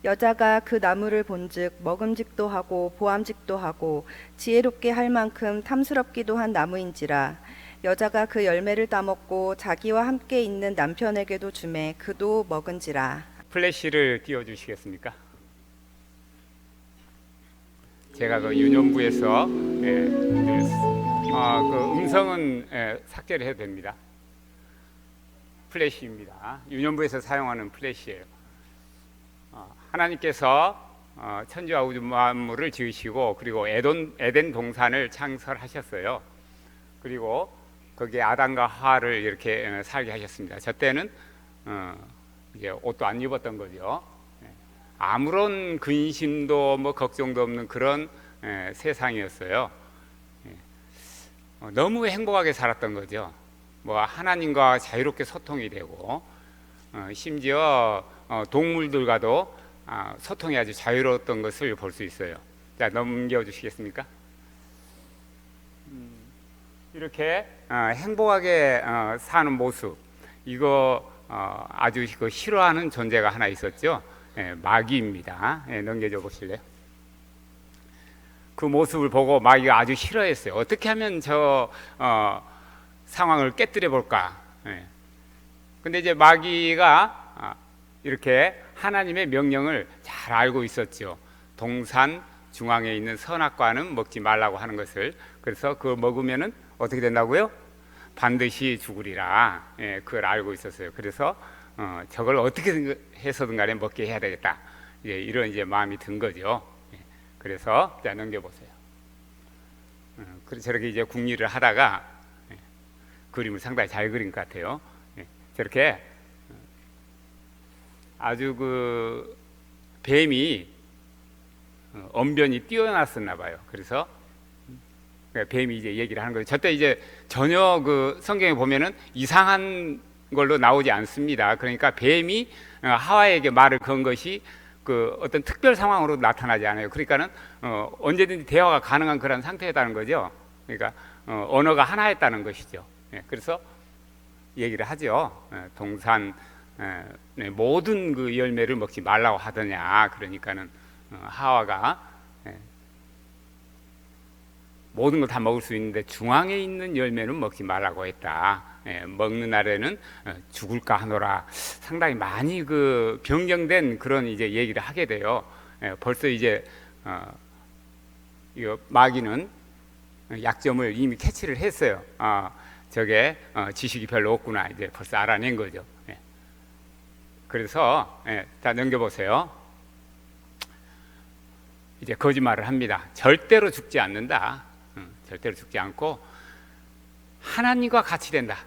여자가 그 나무를 본즉 먹음직도 하고 보암직도 하고 지혜롭게 할 만큼 탐스럽기도 한 나무인지라. 여자가 그 열매를 따먹고 자기와 함께 있는 남편에게도 주매 그도 먹은지라. 플래시를 띄워주시겠습니까? 제가 그 유년부에서 그 음성은 삭제를 해도 됩니다. 플래시입니다. 유년부에서 사용하는 플래시예요. 하나님께서 천지와 우주 만물을 지으시고 그리고 에덴 동산을 창설하셨어요. 그리고 거기에 아담과 하와를 이렇게 살게 하셨습니다. 저 때는 이제 옷도 안 입었던 거죠. 아무런 근심도 뭐 걱정도 없는 그런 세상이었어요. 너무 행복하게 살았던 거죠. 뭐 하나님과 자유롭게 소통이 되고 심지어 동물들과도 소통이 아주 자유로웠던 것을 볼 수 있어요. 자, 넘겨주시겠습니까? 이렇게 행복하게 사는 모습, 이거 아주 그 싫어하는 존재가 하나 있었죠. 마귀입니다. 넘겨줘 보실래요? 그 모습을 보고 마귀가 아주 싫어했어요. 어떻게 하면 저 상황을 깨뜨려 볼까? 근데 이제 마귀가 이렇게 하나님의 명령을 잘 알고 있었죠. 동산 중앙에 있는 선악과는 먹지 말라고 하는 것을. 그래서 그걸 먹으면은 어떻게 된다고요? 반드시 죽으리라. 그걸 알고 있었어요. 그래서 저걸 어떻게 해서든 간에 먹게 해야 되겠다. 이런 이제 마음이 든 거죠. 그래서 자, 넘겨보세요. 저렇게 이제 궁리를 하다가 그림을 상당히 잘 그린 것 같아요. 저렇게 아주 그 뱀이 언변이 뛰어났었나 봐요. 그래서 뱀이 이제 얘기를 하는 거죠. 저때 이제 전혀 그 성경에 보면은 이상한 걸로 나오지 않습니다. 그러니까 뱀이 하와에게 말을 건 것이 그 어떤 특별 상황으로 나타나지 않아요. 그러니까는 언제든지 대화가 가능한 그런 상태였다는 거죠. 그러니까 언어가 하나였다는 것이죠. 그래서 얘기를 하죠. 동산 모든 그 열매를 먹지 말라고 하더냐. 그러니까는 하와가 모든 걸 다 먹을 수 있는데 중앙에 있는 열매는 먹지 말라고 했다. 먹는 날에는 죽을까 하노라. 상당히 많이 그 변경된 그런 이제 얘기를 하게 돼요. 벌써 이제 이 마귀는 약점을 이미 캐치를 했어요. 저게 지식이 별로 없구나. 이제 벌써 알아낸 거죠. 그래서 다 넘겨보세요. 이제 거짓말을 합니다. 절대로 죽지 않는다. 절대로 죽지 않고 하나님과 같이 된다.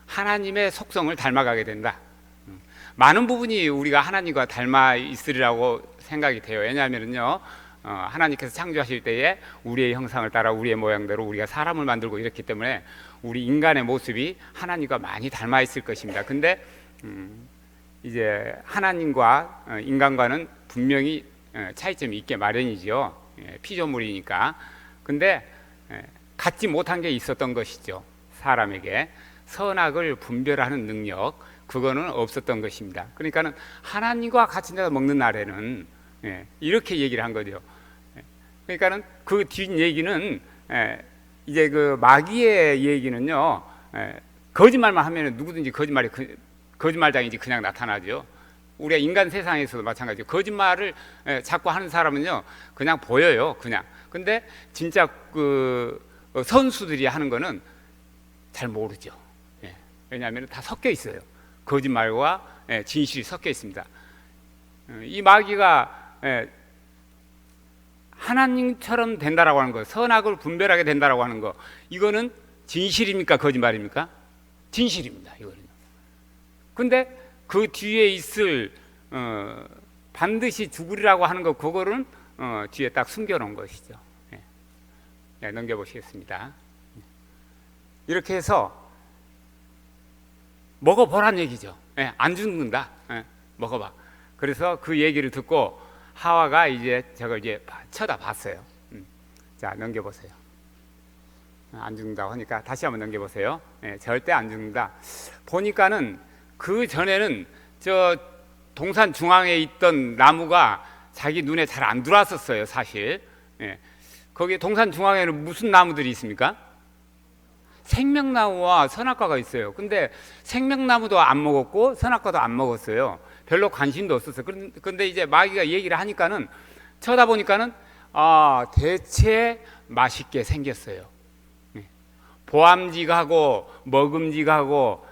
하나님의 속성을 닮아가게 된다. 많은 부분이 우리가 하나님과 닮아 있으리라고 생각이 돼요. 왜냐하면요, 하나님께서 창조하실 때에 우리의 형상을 따라 우리의 모양대로 우리가 사람을 만들고 이렇기 때문에 우리 인간의 모습이 하나님과 많이 닮아 있을 것입니다. 근데 이제 하나님과 인간과는 분명히 차이점이 있게 마련이죠. 피조물이니까. 근데 갖지 못한 게 있었던 것이죠. 사람에게 선악을 분별하는 능력, 그거는 없었던 것입니다. 그러니까는 하나님과 같이 먹는 날에는 이렇게 얘기를 한 거죠. 그러니까는 그 뒷 얘기는 이제 그 마귀의 얘기는요, 거짓말만 하면 누구든지 거짓말장인지 그냥 나타나죠. 우리가 인간 세상에서도 마찬가지죠. 거짓말을 자꾸 하는 사람은요, 그냥 보여요, 그냥. 근데 진짜 그 선수들이 하는 거는 잘 모르죠. 왜냐하면 다 섞여 있어요. 거짓말과 진실이 섞여 있습니다. 이 마귀가 하나님처럼 된다라고 하는 거, 선악을 분별하게 된다라고 하는 거, 이거는 진실입니까, 거짓말입니까? 진실입니다, 이거는. 근데 그 뒤에 있을 반드시 죽으리라고 하는 거, 그거는 뒤에 딱 숨겨놓은 것이죠. 넘겨보시겠습니다. 이렇게 해서 먹어보란 얘기죠. 안 죽는다. 먹어봐. 그래서 그 얘기를 듣고 하와가 이제 저걸 이제 쳐다봤어요. 자, 넘겨보세요. 안 죽는다고 하니까 다시 한번 넘겨보세요. 절대 안 죽는다. 보니까는 그 전에는 저 동산 중앙에 있던 나무가 자기 눈에 잘 안 들어왔었어요, 사실. 예. 거기 동산 중앙에는 무슨 나무들이 있습니까? 생명나무와 선악과가 있어요. 근데 생명나무도 안 먹었고 선악과도 안 먹었어요. 별로 관심도 없었어요. 그런데 이제 마귀가 얘기를 하니까는 쳐다보니까는 대체 맛있게 생겼어요. 보암직하고 먹음직하고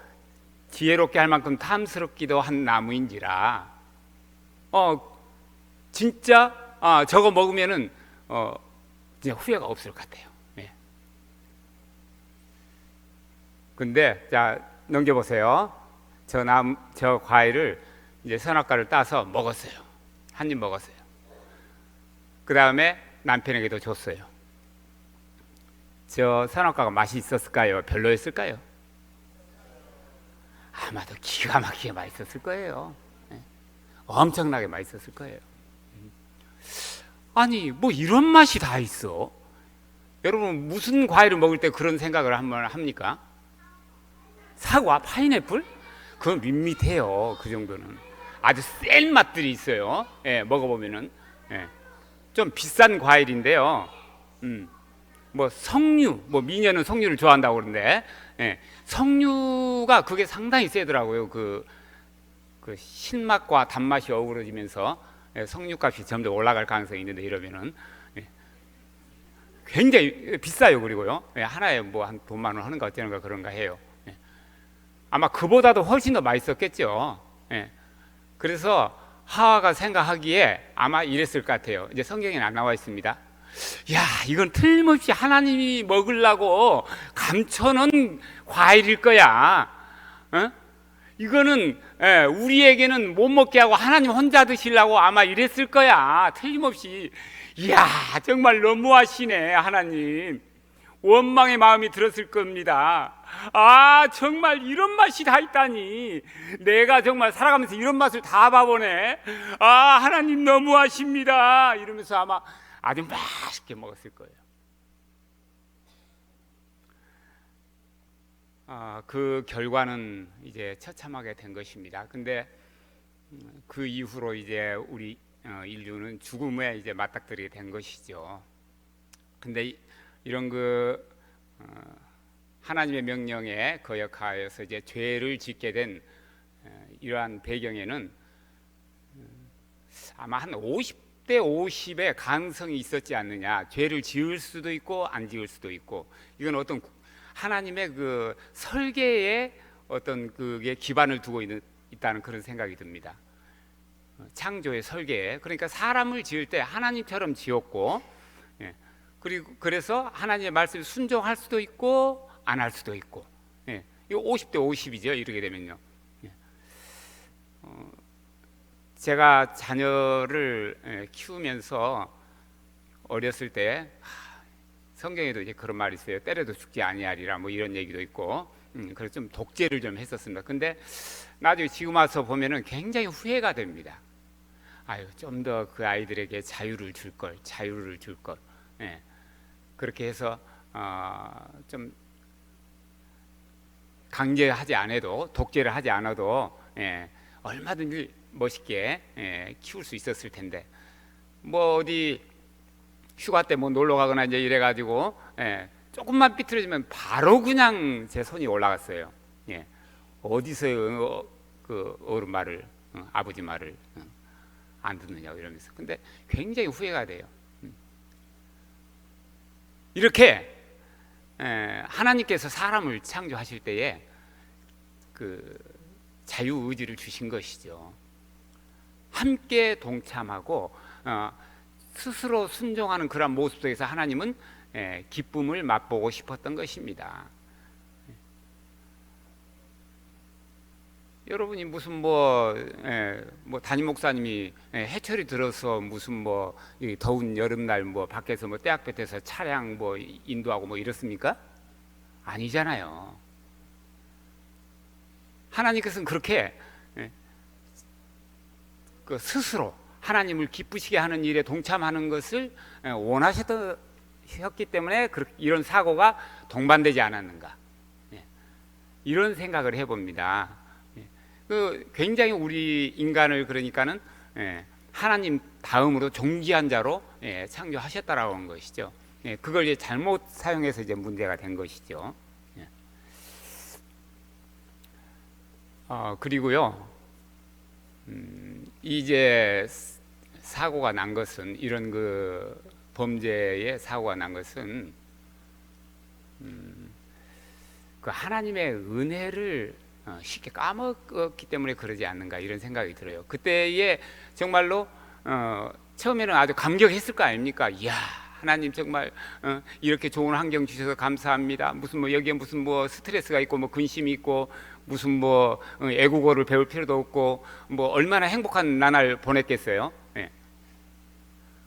지혜롭게 할 만큼 탐스럽기도 한 나무인지라 진짜 저거 먹으면은 진짜 후회가 없을 것 같아요. 근데 자 넘겨보세요. 저 과일을 이제 선악과를 따서 먹었어요. 한 입 먹었어요. 그 다음에 남편에게도 줬어요. 저 선악과가 맛이 있었을까요? 별로였을까요? 아마도 기가 막히게 맛있었을 거예요. 엄청나게 맛있었을 거예요. 아니 뭐 이런 맛이 다 있어? 여러분 무슨 과일을 먹을 때 그런 생각을 한번 합니까? 사과, 파인애플? 그건 밋밋해요. 그 정도는 아주 센 맛들이 있어요. 먹어보면은 좀 비싼 과일인데요. 뭐 석류, 뭐 미녀는 석류를 좋아한다고 그러는데 석류가 그게 상당히 세더라고요. 그 신맛과 단맛이 어우러지면서 석류값이 점점 올라갈 가능성이 있는데 이러면은 굉장히 비싸요. 그리고요 하나에 뭐 한 돈 10,000원 하는가 어쩌는가 그런가 해요. 아마 그보다도 훨씬 더 맛있었겠죠. 그래서 하와가 생각하기에 아마 이랬을 것 같아요. 이제 성경에는 안 나와 있습니다. 야, 이건 틀림없이 하나님이 먹으려고 감춰놓은 과일일 거야. 이거는 우리에게는 못 먹게 하고 하나님 혼자 드시려고 아마 이랬을 거야. 틀림없이. 이야, 정말 너무하시네 하나님. 원망의 마음이 들었을 겁니다. 정말 이런 맛이 다 있다니. 내가 정말 살아가면서 이런 맛을 다 봐보네. 하나님 너무하십니다. 이러면서 아마 아주 맛있게 먹었을 거예요. 그 결과는 이제 처참하게 된 것입니다. 근데 그 이후로 이제 우리 인류는 죽음에 이제 맞닥뜨리게 된 것이죠. 근데 이런 하나님의 명령에 거역하여서 이제 죄를 짓게 된 이러한 배경에는 아마 한 50대 50의 가능성이 있었지 않느냐. 죄를 지을 수도 있고 안 지을 수도 있고, 이건 어떤 하나님의 그 설계에 어떤 그게 기반을 두고 있다는 그런 생각이 듭니다. 창조의 설계에. 그러니까 사람을 지을 때 하나님처럼 지었고, 그래서 하나님의 말씀에 순종할 수도 있고 안 할 수도 있고, 이거 50대 50이죠. 이렇게 되면요. 제가 자녀를 키우면서 어렸을 때 성경에도 이제 그런 말이 있어요. 때려도 죽지 아니하리라, 뭐 이런 얘기도 있고, 그래서 좀 독재를 좀 했었습니다. 근데 나중에 지금 와서 보면은 굉장히 후회가 됩니다. 좀 더 그 아이들에게 자유를 줄 걸. 그렇게 해서 좀 강제하지 않아도, 독재를 하지 않아도 얼마든지 멋있게 키울 수 있었을 텐데, 뭐 어디 휴가 때 뭐 놀러 가거나 이제 이래 가지고 조금만 삐뚤어지면 바로 그냥 제 손이 올라갔어요. 어디서 그 어른 말을, 아버지 말을 안 듣느냐고 이러면서. 근데 굉장히 후회가 돼요. 이렇게 하나님께서 사람을 창조하실 때에 그 자유의지를 주신 것이죠. 함께 동참하고 스스로 순종하는 그런 모습 속에서 하나님은 기쁨을 맛보고 싶었던 것입니다. 여러분이 무슨 뭐 담임 목사님이 해철이 들어서 무슨 뭐 더운 여름날 뭐 밖에서 뭐 떼약볕에서 차량 뭐 인도하고 뭐 이렇습니까? 아니잖아요. 하나님께서는 그렇게 그 스스로 하나님을 기쁘시게 하는 일에 동참하는 것을 원하셨기 때문에 이런 사고가 동반되지 않았는가, 이런 생각을 해봅니다. 그 굉장히 우리 인간을 그러니까는 하나님 다음으로 존귀한 자로 창조하셨다라고 하는 것이죠. 그걸 이제 잘못 사용해서 이제 문제가 된 것이죠. 그리고요, 이제 사고가 난 것은 이런 그 범죄의 사고가 난 것은 그 하나님의 은혜를 쉽게 까먹었기 때문에 그러지 않는가 이런 생각이 들어요. 그때에 정말로 처음에는 아주 감격했을 거 아닙니까? 이야, 하나님 정말 이렇게 좋은 환경 주셔서 감사합니다. 무슨 뭐 여기에 무슨 뭐 스트레스가 있고 뭐 근심이 있고 무슨 뭐 애국어를 배울 필요도 없고 뭐 얼마나 행복한 나날 보냈겠어요.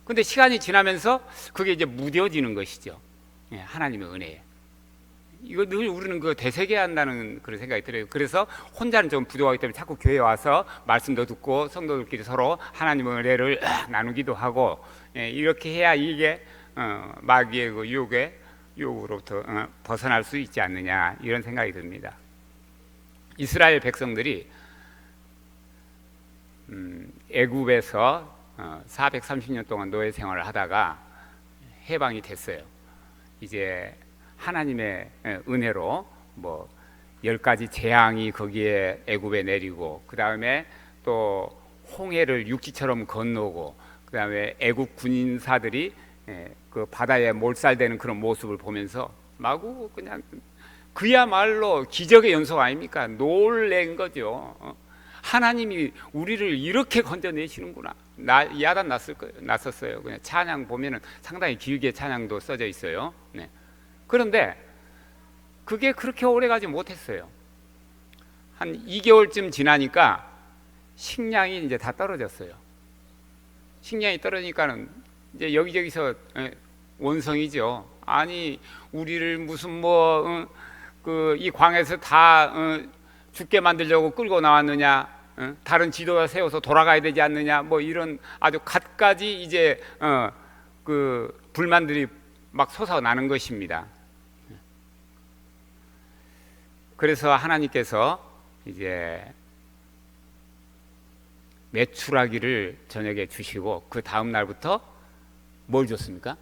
근데 시간이 지나면서 그게 이제 무뎌지는 것이죠. 하나님의 은혜에. 이거 늘 우리는 그 되새겨야 한다는 그런 생각이 들어요. 그래서 혼자는 좀 부족하기 때문에 자꾸 교회에 와서 말씀도 듣고 성도들끼리 서로 하나님의 은혜를 나누기도 하고 이렇게 해야 이게 마귀의 그 유혹으로부터 벗어날 수 있지 않느냐 이런 생각이 듭니다. 이스라엘 백성들이 애굽에서 430년 동안 노예 생활을 하다가 해방이 됐어요. 이제 하나님의 은혜로 뭐 10가지 재앙이 거기에 애굽에 내리고 그 다음에 또 홍해를 육지처럼 건너고 그 다음에 애굽 군인사들이 그 바다에 몰살되는 그런 모습을 보면서 마구 그냥 그야말로 기적의 연속 아닙니까? 놀란 거죠. 하나님이 우리를 이렇게 건져내시는구나. 야단 났었어요. 그냥 찬양 보면은 상당히 길게 찬양도 써져 있어요. 그런데 그게 그렇게 오래 가지 못했어요. 한 2개월쯤 지나니까 식량이 이제 다 떨어졌어요. 식량이 떨어지니까는 이제 여기저기서 원성이죠. 아니 우리를 무슨 뭐 이 광에서 다 죽게 만들려고 끌고 나왔느냐? 다른 지도가 세워서 돌아가야 되지 않느냐? 뭐 이런 아주 갖가지 이제 그 불만들이 막 솟아나는 것입니다. 그래서 하나님께서 이제 메추라기를 저녁에 주시고 그 다음 날부터 뭘 줬습니까?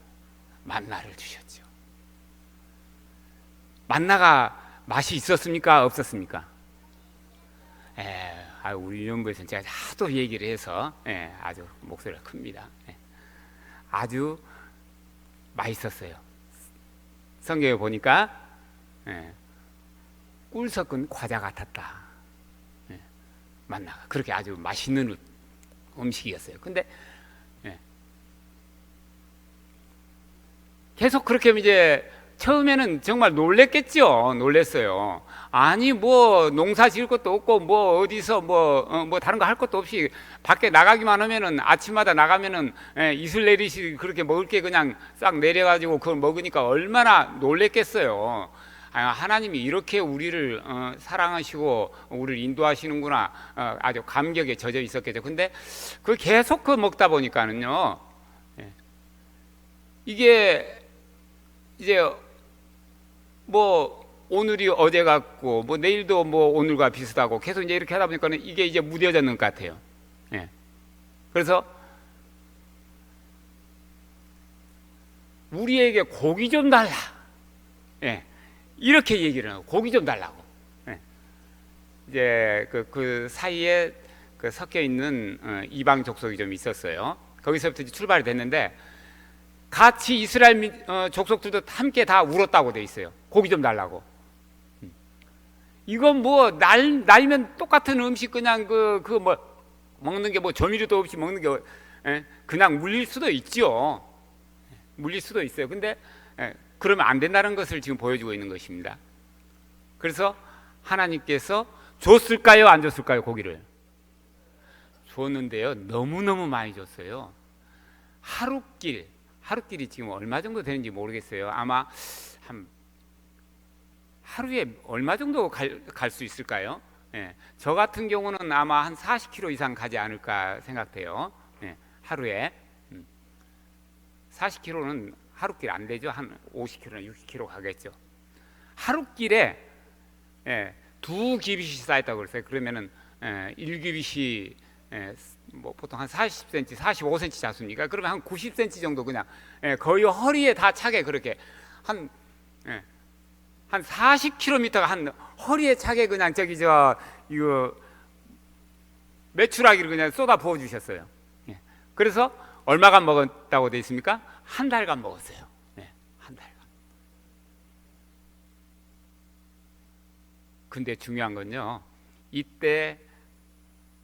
만나를 주셨죠. 만나가 맛이 있었습니까? 없었습니까? 우리 유년부에서는 제가 하도 얘기를 해서 아주 목소리가 큽니다. 아주 맛있었어요. 성경에 보니까 꿀 섞은 과자 같았다. 만나가 그렇게 아주 맛있는 음식이었어요. 근데 계속 그렇게 이제 처음에는 정말 놀랬어요. 아니 뭐 농사 지을 것도 없고 뭐 어디서 뭐 다른 거 할 것도 없이 밖에 나가기만 하면은 아침마다 나가면은 이슬 내리시 그렇게 먹을 게 그냥 싹 내려가지고 그걸 먹으니까 얼마나 놀랬겠어요. 하나님이 이렇게 우리를 사랑하시고 우리를 인도하시는구나. 아주 감격에 젖어 있었겠죠. 근데 그 계속 그 먹다 보니까는요, 이게 이제 뭐 오늘이 어제 같고 뭐 내일도 뭐 오늘과 비슷하고 계속 이제 이렇게 하다 보니까는 이게 이제 무뎌졌는 것 같아요. 그래서 우리에게 고기 좀 달라. 이렇게 얘기를 하고 고기 좀 달라고. 이제 그 사이에 그 섞여 있는 이방 족속이 좀 있었어요. 거기서부터 이제 출발이 됐는데 같이 이스라엘 족속들도 함께 다 울었다고 돼 있어요. 고기 좀 달라고. 이건 뭐 날이면 똑같은 음식 그냥 그 뭐 먹는 게 뭐 조미료도 없이 먹는 게 그냥 물릴 수도 있죠. 물릴 수도 있어요. 근데 그러면 안 된다는 것을 지금 보여주고 있는 것입니다. 그래서 하나님께서 줬을까요? 안 줬을까요? 고기를 줬는데요. 너무너무 많이 줬어요. 하루길이 지금 얼마 정도 되는지 모르겠어요. 아마 한 하루에 얼마 정도 갈 수 있을까요? 저 같은 경우는 아마 한 40km 이상 가지 않을까 생각돼요. 하루에 40km는 하루길 안 되죠. 한 50km나 60km 가겠죠. 하루길에 두 기빗이 쌓였다고 그랬어요. 그러면은 일귀빗이 뭐 보통 한 40cm, 45cm 잡습니까? 그러면 한 90cm 정도 그냥 거의 허리에 다 차게 그렇게 한 40km가 한 허리에 차게 그냥 저기 이거 메추라기를 그냥 쏟아 부어 주셨어요. 그래서 얼마간 먹었다고 돼 있습니까? 한 달간 먹었어요. 한 달간. 근데 중요한 건요, 이때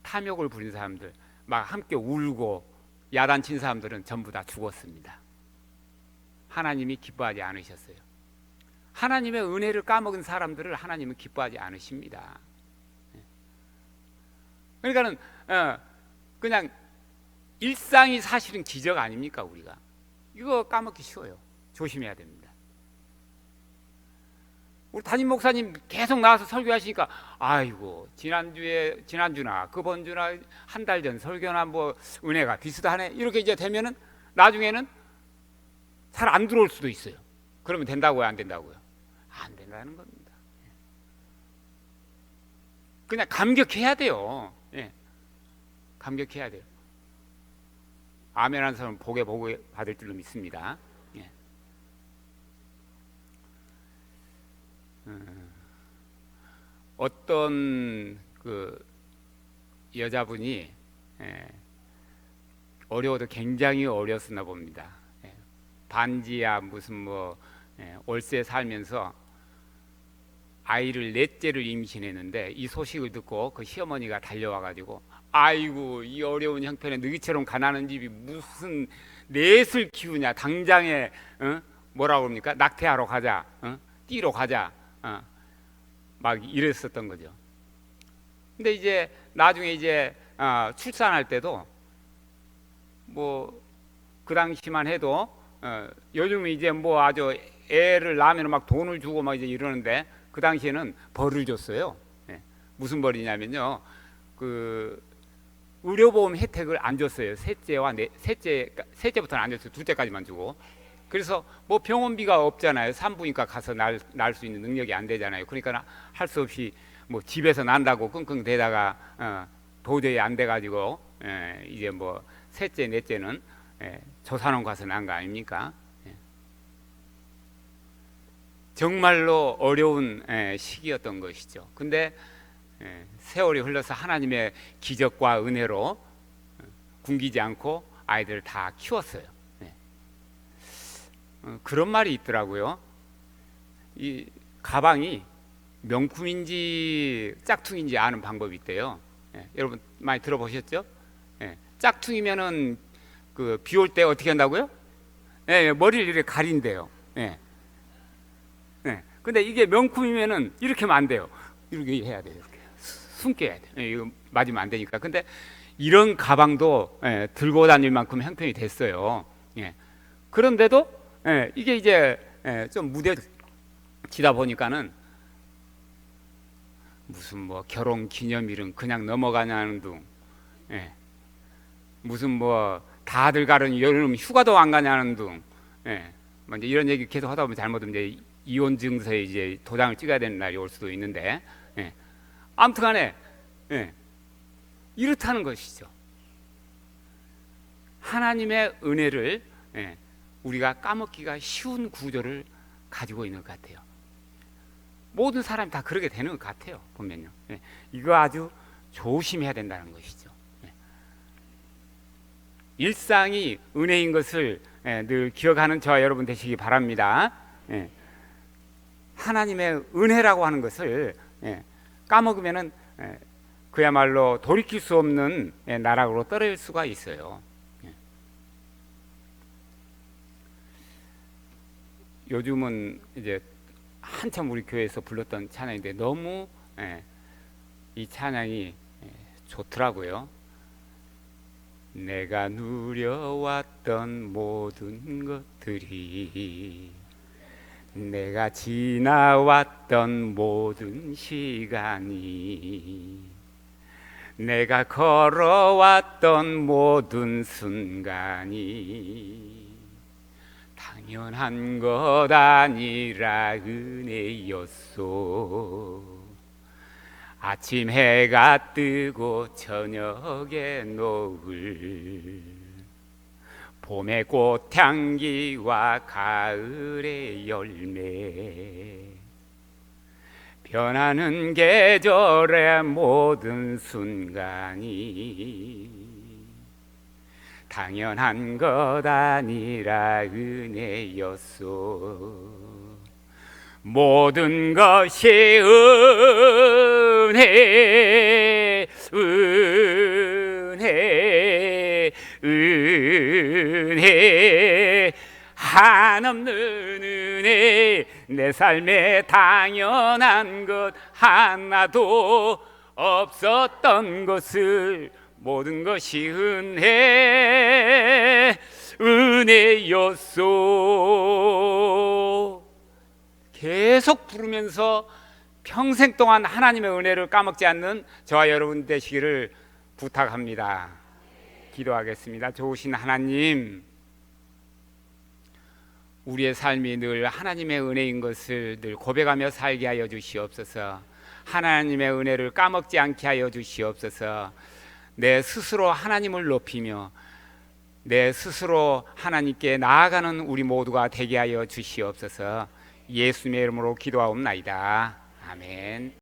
탐욕을 부린 사람들, 막 함께 울고 야단친 사람들은 전부 다 죽었습니다. 하나님이 기뻐하지 않으셨어요. 하나님의 은혜를 까먹은 사람들을 하나님은 기뻐하지 않으십니다. 그러니까는 그냥 일상이 사실은 기적 아닙니까? 우리가 이거 까먹기 쉬워요. 조심해야 됩니다. 우리 담임 목사님 계속 나와서 설교하시니까 아이고 지난주나 그번 주나 한 달 전 설교나 뭐 은혜가 비슷하네 이렇게 이제 되면은 나중에는 잘 안 들어올 수도 있어요. 그러면 된다고요, 안 된다고요? 안 된다는 겁니다. 그냥 감격해야 돼요. 감격해야 돼요. 아멘하는 사람은 복에 받을 줄로 믿습니다. 어떤 그 여자분이 어려워도 굉장히 어려웠나 봅니다. 반지야 무슨 뭐 월세 살면서 아이를 넷째를 임신했는데 이 소식을 듣고 그 시어머니가 달려와 가지고 아이고 이 어려운 형편에 너희처럼 가난한 집이 무슨 넷을 키우냐, 당장에 뭐라고 합니까? 낙태하러 가자, 띠로 가자, 막 이랬었던 거죠. 근데 이제 나중에 이제 출산할 때도 뭐 그 당시만 해도 요즘 이제 뭐 아주 애를 낳으면 막 돈을 주고 막 이제 이러는데 그 당시에는 벌을 줬어요. 무슨 벌이냐면요, 그 의료보험 혜택을 안 줬어요. 셋째부터는 안 줬어요. 둘째까지만 주고. 그래서 뭐 병원비가 없잖아요. 산부인과 가서 낳을 수 있는 능력이 안 되잖아요. 그러니까 할 수 없이 뭐 집에서 난다고 끙끙대다가 도저히 안 돼가지고 이제 뭐 셋째, 넷째는 조산원 가서 난 거 아닙니까? 정말로 어려운 시기였던 것이죠. 근데 세월이 흘러서 하나님의 기적과 은혜로 굶기지 않고 아이들을 다 키웠어요. 그런 말이 있더라고요. 이 가방이 명품인지 짝퉁인지 아는 방법이 있대요. 여러분 많이 들어보셨죠? 짝퉁이면은 그 비 올 때 어떻게 한다고요? 머리를 이렇게 가린대요. 근데 이게 명품이면은 이렇게 하면 안 돼요. 이렇게 해야 돼요. 이렇게 숨겨야 돼요. 이거 맞으면 안 되니까. 근데 이런 가방도 들고 다닐 만큼 형편이 됐어요. 그런데도 이게 이제 좀 무뎌지다 보니까는 무슨 뭐 결혼 기념일은 그냥 넘어가냐는 둥, 무슨 뭐 다들 가는 여름 휴가도 안 가냐는 둥, 뭐 이제 이런 얘기 계속 하다 보면 잘못하면 이제 이혼 증서에 이제 도장을 찍어야 되는 날이 올 수도 있는데, 아무튼간에 이렇다는 것이죠. 하나님의 은혜를 우리가 까먹기가 쉬운 구조를 가지고 있는 것 같아요. 모든 사람이 다 그러게 되는 것 같아요. 보면요, 이거 아주 조심해야 된다는 것이죠. 일상이 은혜인 것을 늘 기억하는 저와 여러분 되시기 바랍니다. 하나님의 은혜라고 하는 것을 까먹으면은 그야말로 돌이킬 수 없는 나락으로 떨어질 수가 있어요. 요즘은 이제 한참 우리 교회에서 불렀던 찬양인데 너무 이 찬양이 좋더라고요. 내가 누려왔던 모든 것들이, 내가 지나왔던 모든 시간이, 내가 걸어왔던 모든 순간이 당연한 것 아니라 은혜였소. 아침 해가 뜨고 저녁에 노을, 봄의 꽃향기와 가을의 열매, 변하는 계절의 모든 순간이 당연한 것 아니라 은혜였소. 모든 것이 은혜, 은혜, 은혜, 한없는 은혜. 내 삶에 당연한 것 하나도 없었던 것을 모든 것이 은혜, 은혜였소. 계속 부르면서 평생 동안 하나님의 은혜를 까먹지 않는 저와 여러분 되시기를 부탁합니다. 기도하겠습니다. 좋으신 하나님, 우리의 삶이 늘 하나님의 은혜인 것을 늘 고백하며 살게 하여 주시옵소서. 하나님의 은혜를 까먹지 않게 하여 주시옵소서. 내 스스로 하나님을 높이며 내 스스로 하나님께 나아가는 우리 모두가 되게 하여 주시옵소서. 예수님의 이름으로 기도하옵나이다. 아멘.